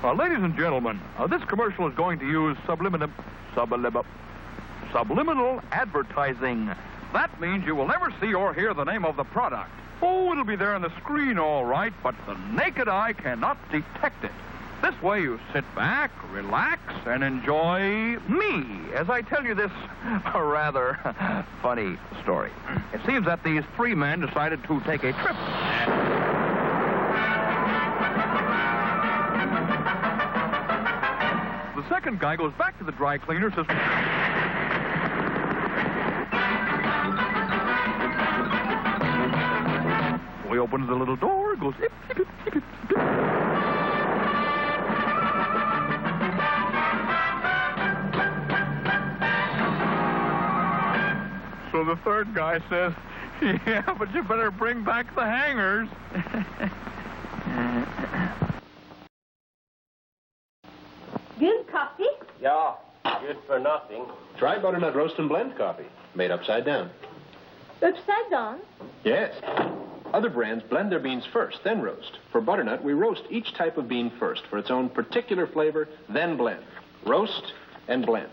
Ladies and gentlemen, this commercial is going to use subliminal advertising. That means you will never see or hear the name of the product. Oh, it'll be there on the screen all right, but the naked eye cannot detect it. This way you sit back, relax, and enjoy me as I tell you this rather funny story. It seems that these three men decided to take a trip. The second guy goes back to the dry cleaner, says... He opens the little door, goes... Hip, hip, hip, hip, hip, hip. So the third guy says, yeah, but you better bring back the hangers. Good coffee? Yeah, good for nothing. Try butternut roast and blend coffee, made upside down. Upside down? Yes. Other brands blend their beans first, then roast. For butternut, we roast each type of bean first for its own particular flavor, then blend. Roast and blend.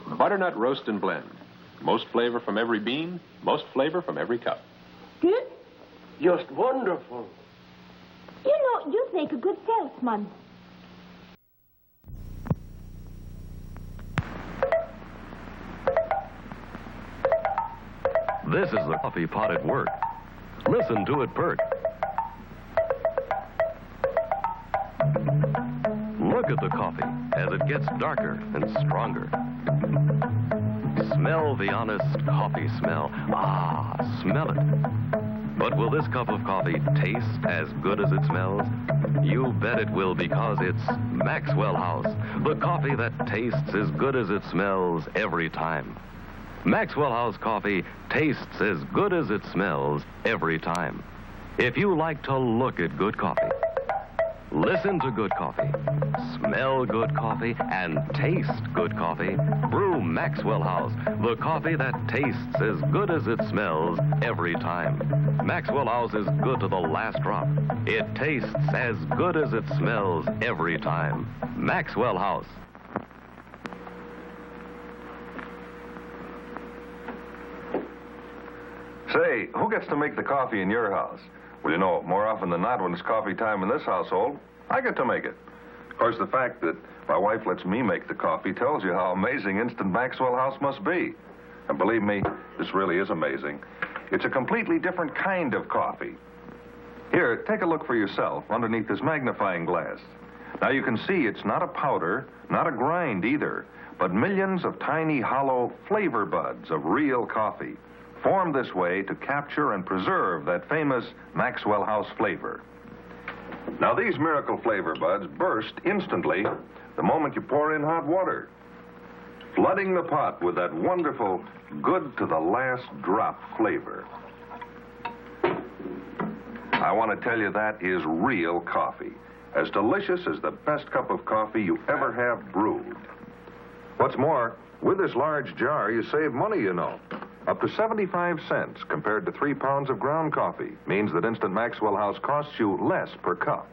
Butternut roast and blend. Most flavor from every bean, most flavor from every cup. Good? Just wonderful. You know, you'd make a good salesman. This is the coffee pot at work. Listen to it perk. Look at the coffee as it gets darker and stronger. Smell the honest coffee smell. Ah, smell it. But will this cup of coffee taste as good as it smells? You bet it will, because it's Maxwell House, the coffee that tastes as good as it smells every time. Maxwell House coffee tastes as good as it smells every time. If you like to look at good coffee, listen to good coffee, smell good coffee, and taste good coffee, brew Maxwell House, the coffee that tastes as good as it smells every time. Maxwell House is good to the last drop. It tastes as good as it smells every time. Maxwell House. Say, who gets to make the coffee in your house? Well, you know, more often than not, when it's coffee time in this household, I get to make it. Of course, the fact that my wife lets me make the coffee tells you how amazing Instant Maxwell House must be. And believe me, this really is amazing. It's a completely different kind of coffee. Here, take a look for yourself underneath this magnifying glass. Now, you can see it's not a powder, not a grind either, but millions of tiny, hollow flavor buds of real coffee, formed this way to capture and preserve that famous Maxwell House flavor. Now, these miracle flavor buds burst instantly the moment you pour in hot water, flooding the pot with that wonderful, good to the last drop flavor. I want to tell you that is real coffee, as delicious as the best cup of coffee you ever have brewed. What's more, with this large jar, you save money, you know. Up to 75 cents compared to 3 pounds of ground coffee means that Instant Maxwell House costs you less per cup.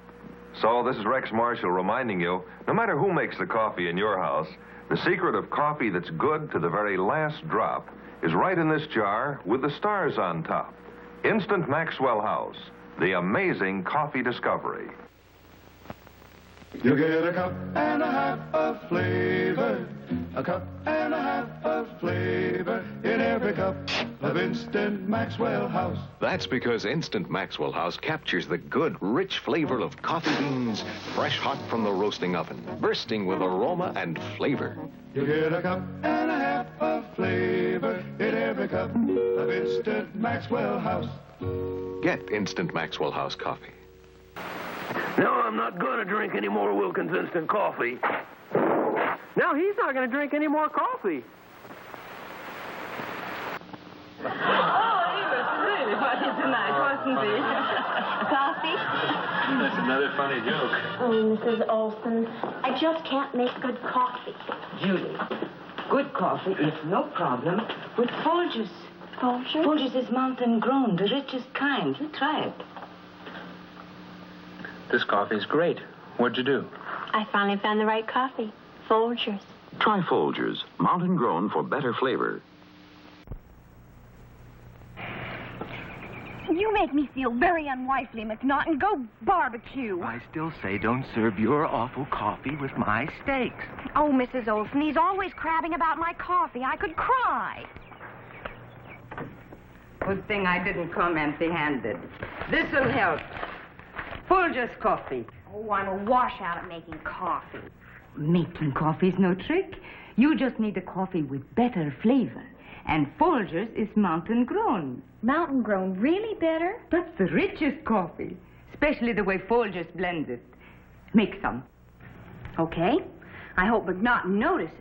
So this is Rex Marshall reminding you, no matter who makes the coffee in your house, the secret of coffee that's good to the very last drop is right in this jar with the stars on top. Instant Maxwell House, the amazing coffee discovery. You get a cup and a half of flavor, a cup and a half of flavor in every cup of Instant Maxwell House. That's because Instant Maxwell House captures the good, rich flavor of coffee beans, fresh hot from the roasting oven, bursting with aroma and flavor. You get a cup and a half of flavor in every cup of Instant Maxwell House. Get Instant Maxwell House coffee. No, I'm not going to drink any more Wilkins Instant Coffee. Now he's not going to drink any more coffee. Oh, he was really funny tonight, wasn't he? Coffee? That's another funny joke. Oh, Mrs. Olson, I just can't make good coffee. Julie, good coffee is no problem with Folgers. Folgers? Folgers is mountain grown, the richest kind. You try it. This coffee's great. What'd you do? I finally found the right coffee. Folgers. Try Folgers, mountain grown for better flavor. You make me feel very unwifely, McNaughton. Go barbecue. I still say don't serve your awful coffee with my steaks. Oh, Mrs. Olson, he's always crabbing about my coffee. I could cry. Good thing I didn't come empty-handed. This'll help. Folgers coffee. Oh, I'm a washout at making coffee. Making coffee's no trick. You just need a coffee with better flavor. And Folgers is mountain grown. Mountain grown really better? That's the richest coffee. Especially the way Folgers blends it. Make some. Okay. I hope McNaughton notices.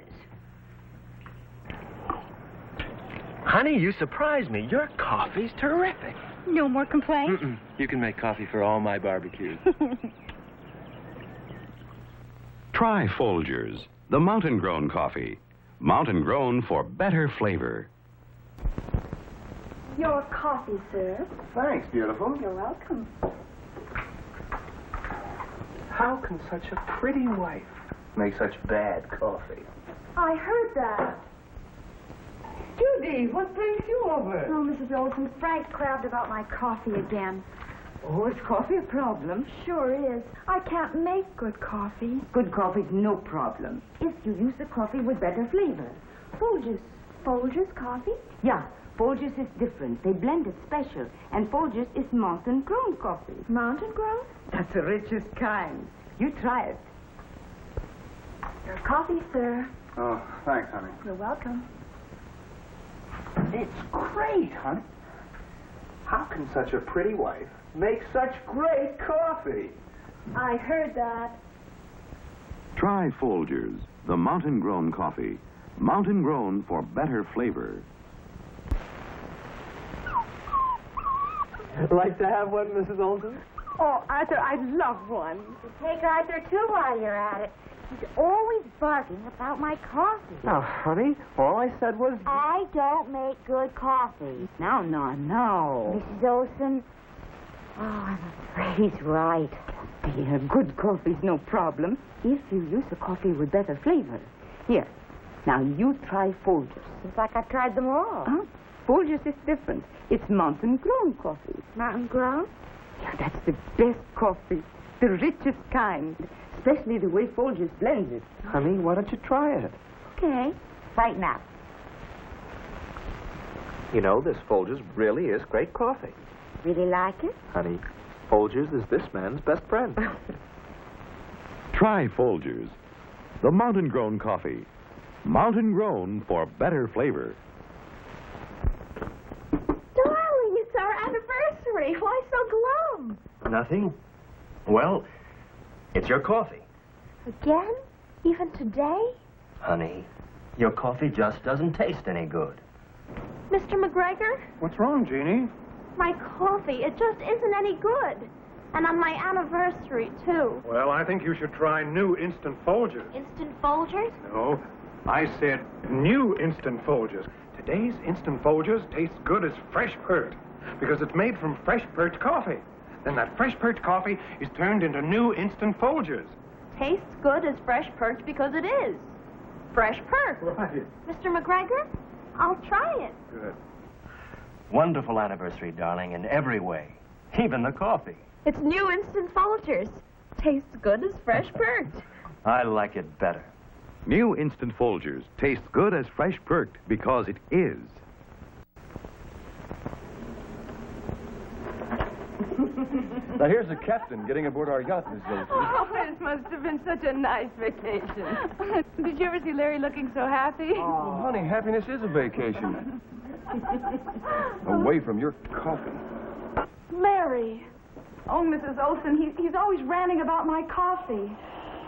Honey, you surprised me. Your coffee's terrific. No more complaints? You can make coffee for all my barbecues. Try Folgers, the mountain grown coffee. Mountain grown for better flavor. Your coffee, sir. Thanks, beautiful. You're welcome. How can such a pretty wife make such bad coffee? I heard that. Judy, what brings you over? Oh, Mrs. Olson, Frank crabbed about my coffee again. Oh, is coffee a problem? Sure is. I can't make good coffee. Good coffee's no problem if you use the coffee with better flavor. Folgers. Folgers coffee? Yeah, Folgers is different. They blend it special. And Folgers is mountain grown coffee. Mountain grown? That's the richest kind. You try it. Your coffee, sir. Oh, thanks, honey. You're welcome. It's great, honey. How can such a pretty wife make such great coffee? I heard that. Try Folgers, the mountain grown coffee. Mountain grown for better flavor. Like to have one, Mrs. Olson? Oh, Arthur, I'd love one. Take Arthur, too, while you're at it. He's always barking about my coffee. Now, honey, all I said was... I don't make good coffee. No. Mrs. Olson, oh, I'm afraid he's right. Dear, good coffee's no problem if you use a coffee with better flavor. Here, now you try Folgers. It's like I've tried them all. Huh? Folgers is different. It's mountain grown coffee. Mountain grown? Yeah, that's the best coffee. The richest kind. Especially the way Folgers blends it. Honey, why don't you try it? Okay. Right now. You know, this Folgers really is great coffee. Really like it? Honey, Folgers is this man's best friend. Try Folgers, the mountain grown coffee. Mountain grown for better flavor. Darling, it's our anniversary. Why so glum? Nothing. Well, it's your coffee. Again? Even today? Honey, your coffee just doesn't taste any good. Mr. McGregor? What's wrong, Jeannie? My coffee, it just isn't any good. And on my anniversary, too. Well, I think you should try new Instant Folgers. Instant Folgers? No, I said new Instant Folgers. Today's Instant Folgers tastes good as fresh perked because it's made from fresh perked coffee. Then that fresh perked coffee is turned into new Instant Folgers. Tastes good as fresh perked because it is. Fresh perked. Right. Mr. McGregor, I'll try it. Good. Wonderful anniversary, darling, in every way. Even the coffee. It's new Instant Folgers. Tastes good as fresh perked. I like it better. New Instant Folgers tastes good as fresh perked because it is. Now, here's the captain getting aboard our yacht, Miss Olson. Oh, it must have been such a nice vacation. Did you ever see Larry looking so happy? Oh, honey, happiness is a vacation. Away from your coffee. Larry. Oh, Mrs. Olson, he's always ranting about my coffee.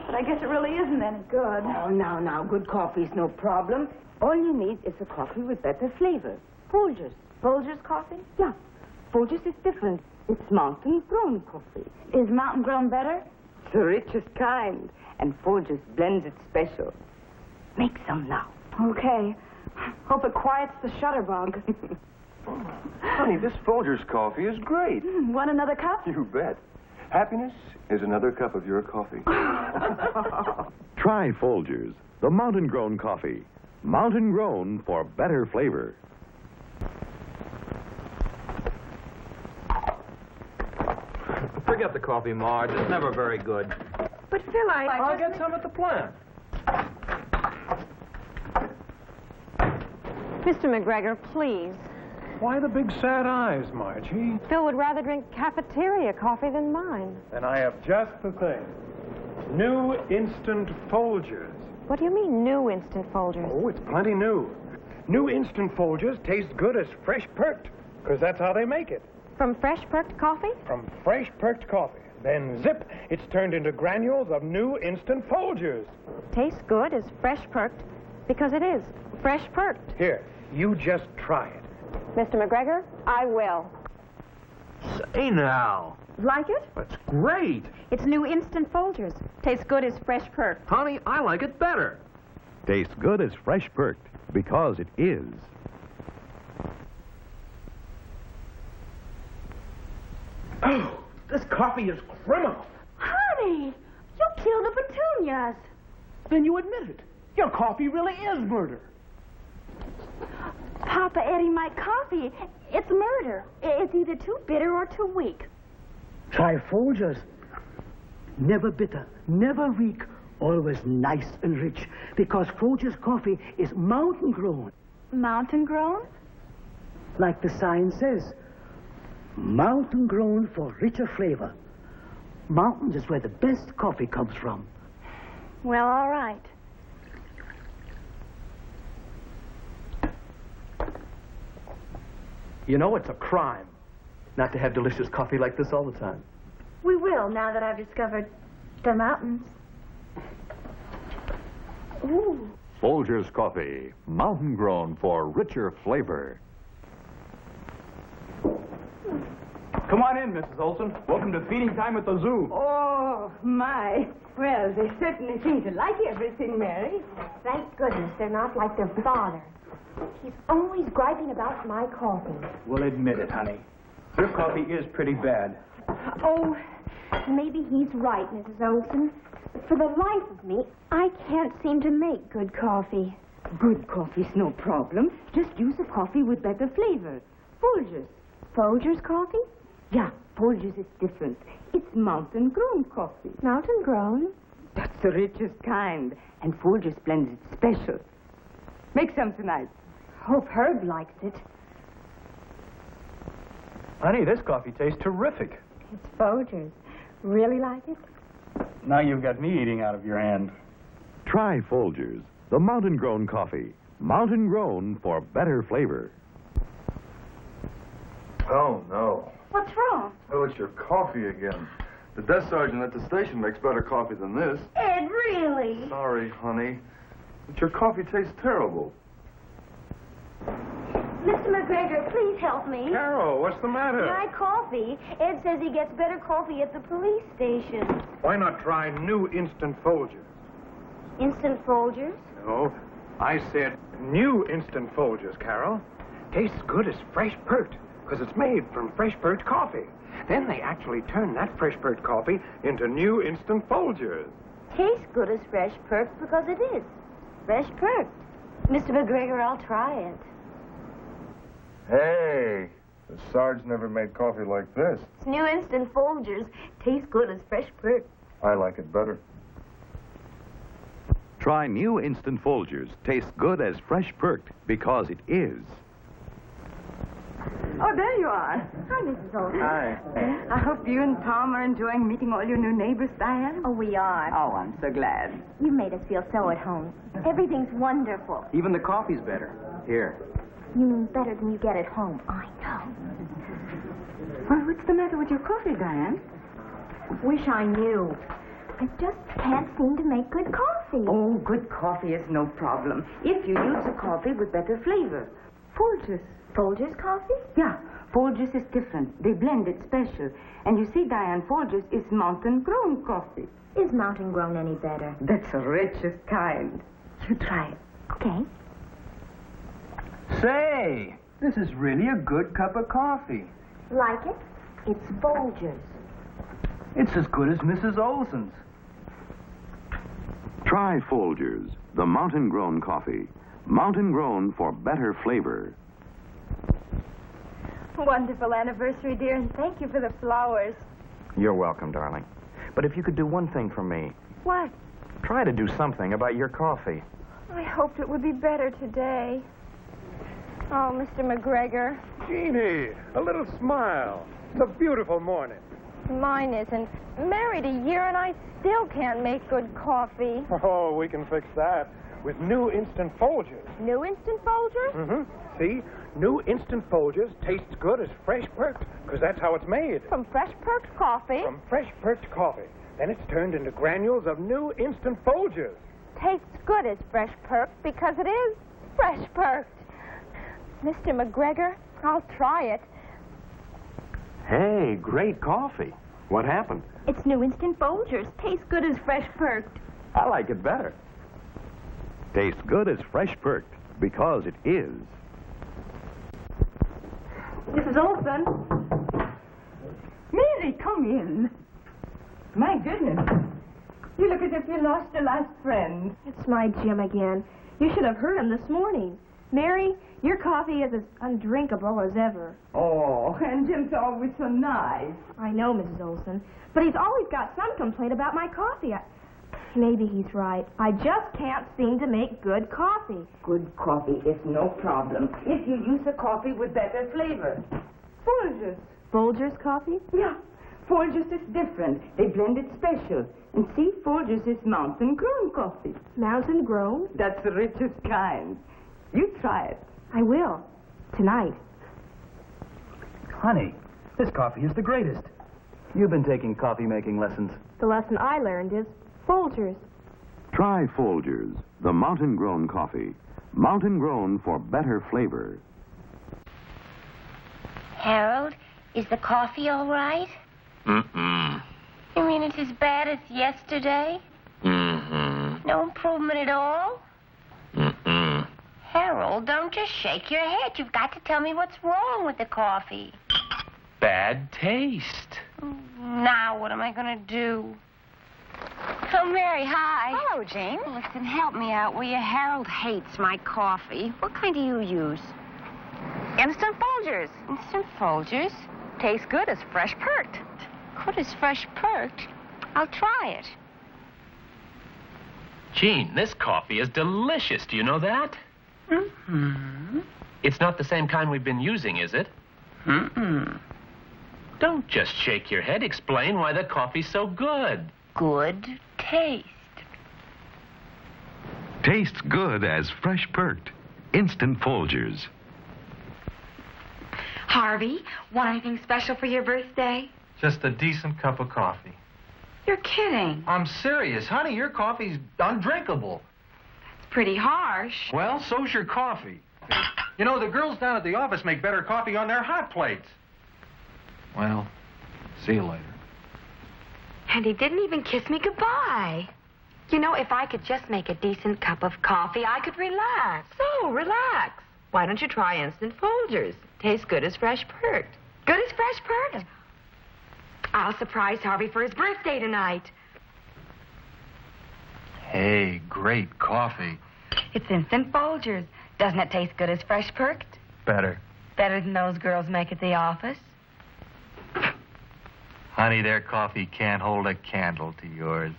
But I guess it really isn't any good. Oh, now, good coffee's no problem. All you need is a coffee with better flavor. Folgers. Folgers coffee? Yeah. Folgers is different. It's mountain grown coffee. Is mountain grown better? It's the richest kind. And Folgers blends it special. Make some now. Okay. Hope it quiets the shutterbug. Honey, this Folgers coffee is great. Want another cup? You bet. Happiness is another cup of your coffee. Try Folgers, the mountain-grown coffee. Mountain-grown for better flavor. Forget the coffee, Marge. It's never very good. But, Phil, I'll get some at the plant. Mr. McGregor, please. Why the big sad eyes, Margie? Phil would rather drink cafeteria coffee than mine. And I have just the thing. New instant Folgers. What do you mean, new instant Folgers? Oh, it's plenty new. New instant Folgers taste good as fresh perked, because that's how they make it. From fresh perked coffee? From fresh perked coffee. Then, zip, it's turned into granules of new instant Folgers. Tastes good as fresh perked, because it is fresh perked. Here, you just try it. Mr. McGregor, I will. Say now. Like it? That's great. It's new instant Folgers. Tastes good as fresh perked. Honey, I like it better. Tastes good as fresh perked, because it is. Oh, this coffee is criminal. Honey, you killed the petunias. Then you admit it. Your coffee really is murder. Papa Eddie, my coffee, it's murder. It's either too bitter or too weak. Try Folgers. Never bitter, never weak, always nice and rich. Because Folgers coffee is mountain grown. Mountain grown? Like the sign says. Mountain grown for richer flavor. Mountains is where the best coffee comes from. Well, all right. You know, it's a crime not to have delicious coffee like this all the time. We will, now that I've discovered the mountains. Ooh. Folgers coffee, mountain grown for richer flavor. Come on in, Mrs. Olson. Welcome to feeding time at the zoo. Oh, my. Well, they certainly seem to like everything, Mary. Thank goodness they're not like their father. He's always griping about my coffee. We'll admit it, honey. Your coffee is pretty bad. Oh, maybe he's right, Mrs. Olson. But for the life of me, I can't seem to make good coffee. Good coffee's no problem. Just use a coffee with better flavor. Folgers. Folgers coffee? Yeah, Folgers is different. It's mountain-grown coffee. Mountain-grown? That's the richest kind. And Folgers blends it special. Make some tonight. Hope Herb likes it. Honey, this coffee tastes terrific. It's Folgers. Really like it? Now you've got me eating out of your hand. Try Folgers, the mountain-grown coffee. Mountain grown for better flavor. Oh, no. What's wrong? Oh, it's your coffee again. The desk sergeant at the station makes better coffee than this. Ed, really? Sorry, honey. But your coffee tastes terrible. Mr. McGregor, please help me. Carol, what's the matter? My coffee. Ed says he gets better coffee at the police station. Why not try new instant Folgers? Instant Folgers? No, I said new instant Folgers, Carol. Tastes good as fresh perked, because it's made from fresh perked coffee. Then they actually turn that fresh perked coffee into new instant Folgers. Tastes good as fresh perked because it is. Fresh perked. Mr. McGregor, I'll try it. Hey, the Sarge never made coffee like this. It's new instant Folgers. Tastes good as fresh perked. I like it better. Try new instant Folgers. Tastes good as fresh perked, because it is. Oh, there you are. Hi, Mrs. Olson. Hi. I hope you and Tom are enjoying meeting all your new neighbors, Diane. Oh, we are. Oh, I'm so glad. You made us feel so at home. Everything's wonderful. Even the coffee's better. Here. You mean better than you get at home. I know. Well, what's the matter with your coffee, Diane? Wish I knew. I just can't seem to make good coffee. Oh, good coffee is no problem. If you use a coffee with better flavor. Folgers. Folgers coffee? Yeah, Folgers is different. They blend it special. And you see, Diane, Folgers is mountain-grown coffee. Is mountain grown any better? That's the richest kind. You try it. Okay. Say, this is really a good cup of coffee. Like it? It's Folgers. It's as good as Mrs. Olson's. Try Folgers, the mountain-grown coffee. Mountain-grown for better flavor. Wonderful anniversary, dear, and thank you for the flowers. You're welcome, darling. But if you could do one thing for me, What? try to do something about your coffee. I hoped it would be better today. Oh, Mr. McGregor. Jeannie, a little smile. It's a beautiful morning. Mine isn't. Married a year and I still can't make good coffee. Oh, we can fix that with new Instant Folgers. New Instant Folgers? Mm-hmm. See? New Instant Folgers tastes good as fresh perked, because that's how it's made. From fresh perked coffee? From fresh perked coffee. Then it's turned into granules of new Instant Folgers. Tastes good as fresh perked because it is fresh perked. Mr. McGregor, I'll try it. Hey, great coffee. What happened? It's New Instant Folgers. Tastes good as fresh perked. I like it better. Tastes good as fresh perked because it is. Mrs. Olson. Mary, come in. My goodness. You look as if you lost your last friend. It's my Jim again. You should have heard him this morning. Mary, your coffee is as undrinkable as ever. Oh, and Jim's always so nice. I know, Mrs. Olson, but he's always got some complaint about my coffee. Maybe he's right. I just can't seem to make good coffee. Good coffee is no problem if you use a coffee with better flavor. Folgers. Folgers coffee? Yeah. Folgers is different. They blend it special. And see, Folgers is mountain-grown coffee. Mountain-grown? That's the richest kind. You try it. I will. Tonight. Honey, this coffee is the greatest. You've been taking coffee-making lessons. The lesson I learned is Folgers. Try Folgers, the mountain-grown coffee. Mountain-grown for better flavor. Harold, is the coffee all right? Mm-mm. You mean it's as bad as yesterday? Mm-hmm. No improvement at all? Mm-mm. Harold, don't just shake your head. You've got to tell me what's wrong with the coffee. Bad taste. Now what am I going to do? Oh, Mary, hi. Hello, Jane. Listen, help me out, will you? Harold hates my coffee. What kind do you use? Instant Folgers. Instant Folgers? Tastes good as fresh perked. Good as fresh perked. I'll try it. Gene, this coffee is delicious. Do you know that? Mm-hmm. It's not the same kind we've been using, is it? Mm-mm. Don't just shake your head. Explain why the coffee's so good. Good taste. Tastes good as fresh perked. Instant Folgers. Harvey, want anything special for your birthday? Just a decent cup of coffee. You're kidding. I'm serious. Honey, your coffee's undrinkable. It's pretty harsh. Well, so's your coffee. You know, the girls down at the office make better coffee on their hot plates. Well, see you later. And he didn't even kiss me goodbye. You know, if I could just make a decent cup of coffee, I could relax. So, relax. Why don't you try Instant Folgers? Tastes good as fresh perked. Good as fresh perked? I'll surprise Harvey for his birthday tonight. Hey, great coffee. It's Instant Folgers. Doesn't it taste good as fresh perked? Better. Better than those girls make at the office? Honey, their coffee can't hold a candle to yours.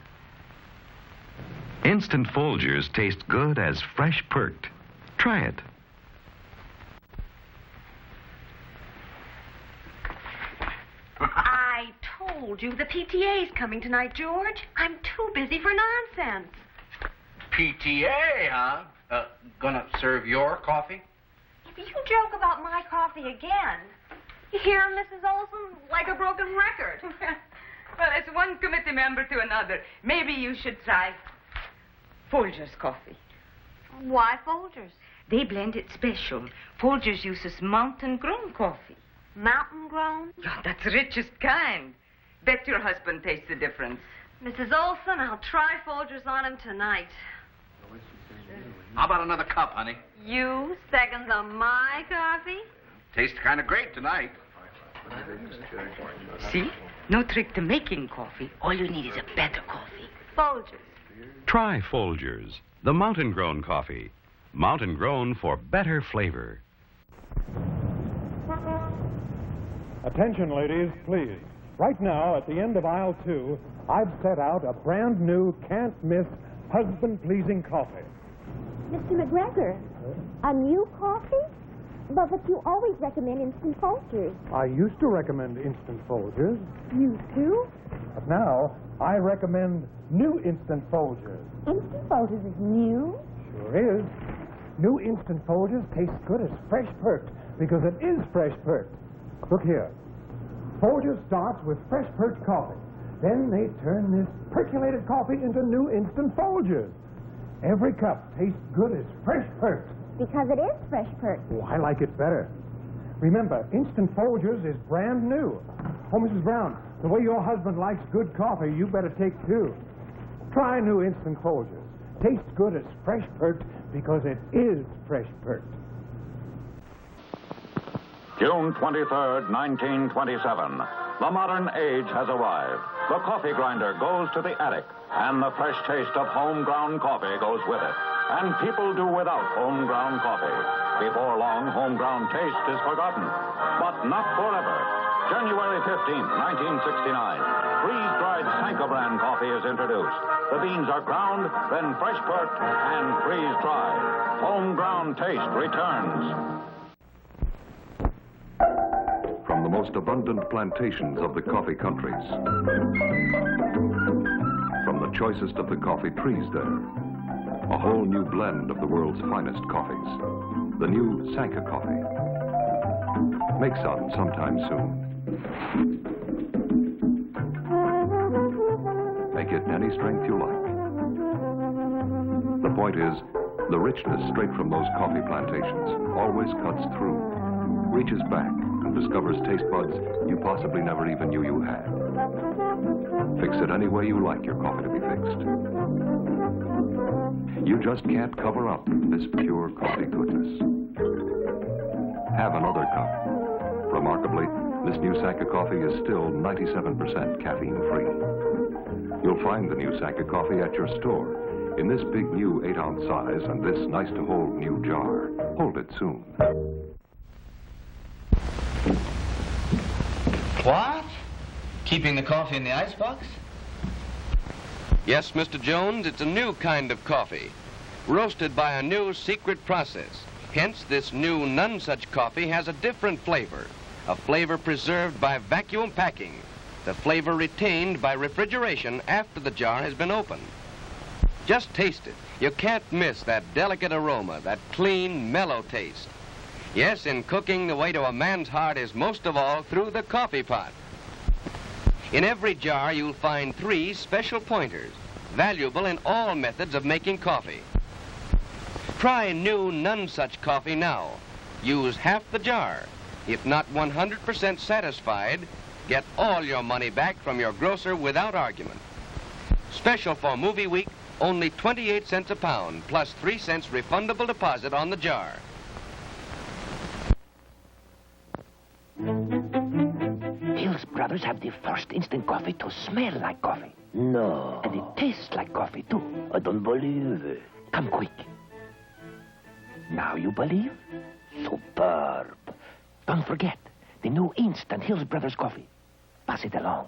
Instant Folgers taste good as fresh perked. Try it. I told you the PTA's coming tonight, George. I'm too busy for nonsense. PTA, huh? Gonna serve your coffee? If you joke about my coffee again, you hear, Mrs. Olson, like a broken record. Well, it's one committee member to another. Maybe you should try Folgers coffee. Why Folgers? They blend it special. Folgers uses mountain-grown coffee. Mountain-grown? Yeah, that's the richest kind. Bet your husband tastes the difference. Mrs. Olson, I'll try Folgers on him tonight. How about another cup, honey? You seconds on my coffee? Tastes kind of great tonight. See? No trick to making coffee. All you need is a better coffee. Folgers. Try Folgers, the mountain-grown coffee. Mountain-grown for better flavor. Attention, ladies, please. Right now, at the end of aisle 2, I've set out a brand new, can't-miss, husband-pleasing coffee. Mr. McGregor, a new coffee? But you always recommend instant Folgers. I used to recommend instant Folgers, You too? but now I recommend new instant Folgers. Instant Folgers is new? Sure is. New instant Folgers tastes good as fresh perked because it is fresh perked. Look here. Folgers starts with fresh perked coffee. Then they turn this percolated coffee into new instant Folgers. Every cup tastes good as fresh perked. Because it is fresh perked. Oh, I like it better. Remember, instant Folgers is brand new. Oh, Mrs. Brown, the way your husband likes good coffee, you better take two. Try new instant Folgers. Tastes good as fresh perked because it is fresh perked. June 23rd, 1927. The modern age has arrived. The coffee grinder goes to the attic, and the fresh taste of home-ground coffee goes with it. And people do without home-ground coffee. Before long, home-ground taste is forgotten. But not forever. January 15th, 1969, freeze-dried Sanka brand coffee is introduced. The beans are ground, then fresh perked and freeze-dried. Home-ground taste returns. From the most abundant plantations of the coffee countries. From the choicest of the coffee trees there. A whole new blend of the world's finest coffees. The new Sanka coffee. Make some sometime soon. Make it any strength you like. The point is, the richness straight from those coffee plantations always cuts through, reaches back, and discovers taste buds you possibly never even knew you had. Fix it any way you like your coffee to be fixed. You just can't cover up this pure coffee goodness. Have another cup. Remarkably, this new Sanka coffee is still 97% caffeine-free. You'll find the new Sanka coffee at your store in this big new 8-ounce size and this nice-to-hold new jar. Hold it soon. What? Keeping the coffee in the icebox? Yes, Mr. Jones, it's a new kind of coffee, roasted by a new secret process. Hence, this new none-such coffee has a different flavor, a flavor preserved by vacuum packing, the flavor retained by refrigeration after the jar has been opened. Just taste it. You can't miss that delicate aroma, that clean, mellow taste. Yes, in cooking, the way to a man's heart is most of all through the coffee pot. In every jar, you'll find 3 special pointers, valuable in all methods of making coffee. Try new none-such coffee now. Use half the jar. If not 100% satisfied, get all your money back from your grocer without argument. Special for Movie Week, only 28 cents a pound, plus 3 cents refundable deposit on the jar. Hills Brothers have the first instant coffee to smell like coffee. No. And it tastes like coffee, too. I don't believe it. Come quick. Now you believe? Superb. Don't forget, the new instant Hills Brothers coffee. Pass it along.